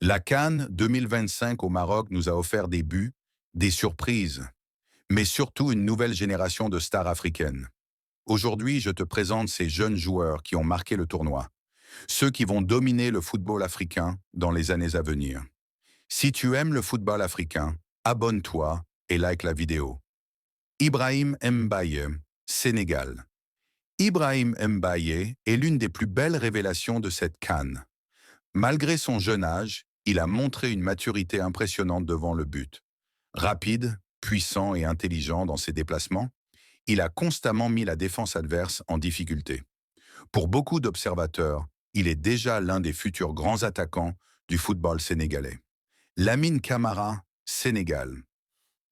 La CAN 2025 au Maroc nous a offert des buts, des surprises, mais surtout une nouvelle génération de stars africaines. Aujourd'hui, je te présente ces jeunes joueurs qui ont marqué le tournoi, ceux qui vont dominer le football africain dans les années à venir. Si tu aimes le football africain, abonne-toi et like la vidéo. Ibrahim Mbaye, Sénégal. Ibrahim Mbaye est l'une des plus belles révélations de cette CAN. Malgré son jeune âge, il a montré une maturité impressionnante devant le but. Rapide, puissant et intelligent dans ses déplacements, il a constamment mis la défense adverse en difficulté. Pour beaucoup d'observateurs, il est déjà l'un des futurs grands attaquants du football sénégalais. Lamine Camara, Sénégal.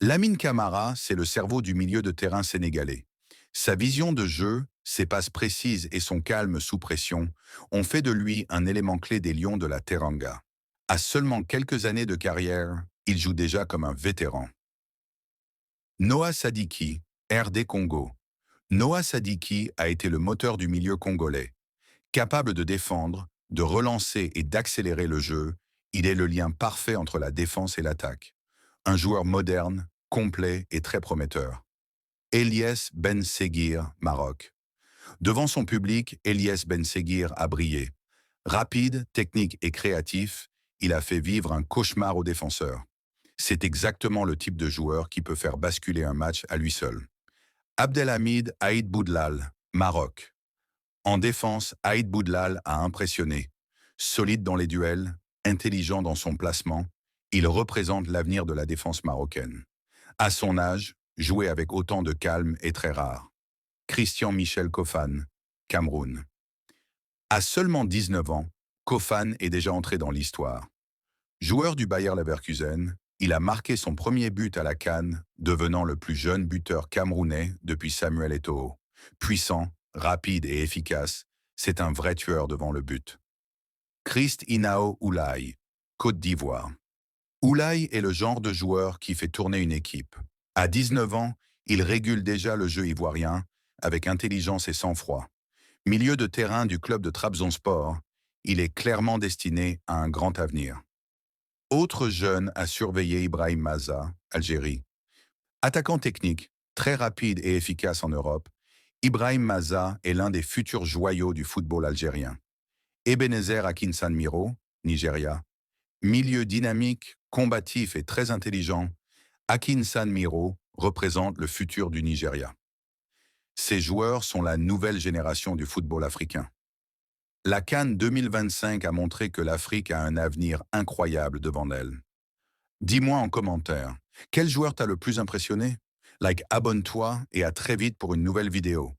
Lamine Camara, c'est le cerveau du milieu de terrain sénégalais. Sa vision de jeu, ses passes précises et son calme sous pression ont fait de lui un élément clé des Lions de la Teranga. À seulement quelques années de carrière, il joue déjà comme un vétéran. Noah Sadiki, RD Congo. Noah Sadiki a été le moteur du milieu congolais. Capable de défendre, de relancer et d'accélérer le jeu, il est le lien parfait entre la défense et l'attaque. Un joueur moderne, complet et très prometteur. Eliès Ben Seguir, Maroc. Devant son public, Eliès Ben Seguir a brillé. Rapide, technique et créatif, il a fait vivre un cauchemar aux défenseurs. C'est exactement le type de joueur qui peut faire basculer un match à lui seul. Abdelhamid Aïd Boudlal, Maroc. En défense, Aïd Boudlal a impressionné. Solide dans les duels, intelligent dans son placement, il représente l'avenir de la défense marocaine. À son âge, jouer avec autant de calme est très rare. Christian Michel Kofan, Cameroun. À seulement 19 ans, Kofan est déjà entré dans l'histoire. Joueur du Bayer Leverkusen, il a marqué son premier but à la CAN, devenant le plus jeune buteur camerounais depuis Samuel Eto'o. Puissant, rapide et efficace, c'est un vrai tueur devant le but. Christ Inao Oulaye, Côte d'Ivoire. Oulaye est le genre de joueur qui fait tourner une équipe. À 19 ans, il régule déjà le jeu ivoirien avec intelligence et sang-froid. Milieu de terrain du club de Trabzonspor, il est clairement destiné à un grand avenir. Autre jeune à surveiller Ibrahim Maza, Algérie. Attaquant technique, très rapide et efficace en Europe, Ibrahim Maza est l'un des futurs joyaux du football algérien. Ebenezer Akinsan Miro, Nigeria. Milieu dynamique, combatif et très intelligent, Akinsan Miro représente le futur du Nigeria. Ces joueurs sont la nouvelle génération du football africain. La CAN 2025 a montré que l'Afrique a un avenir incroyable devant elle. Dis-moi en commentaire, quel joueur t'a le plus impressionné? Like, abonne-toi et à très vite pour une nouvelle vidéo.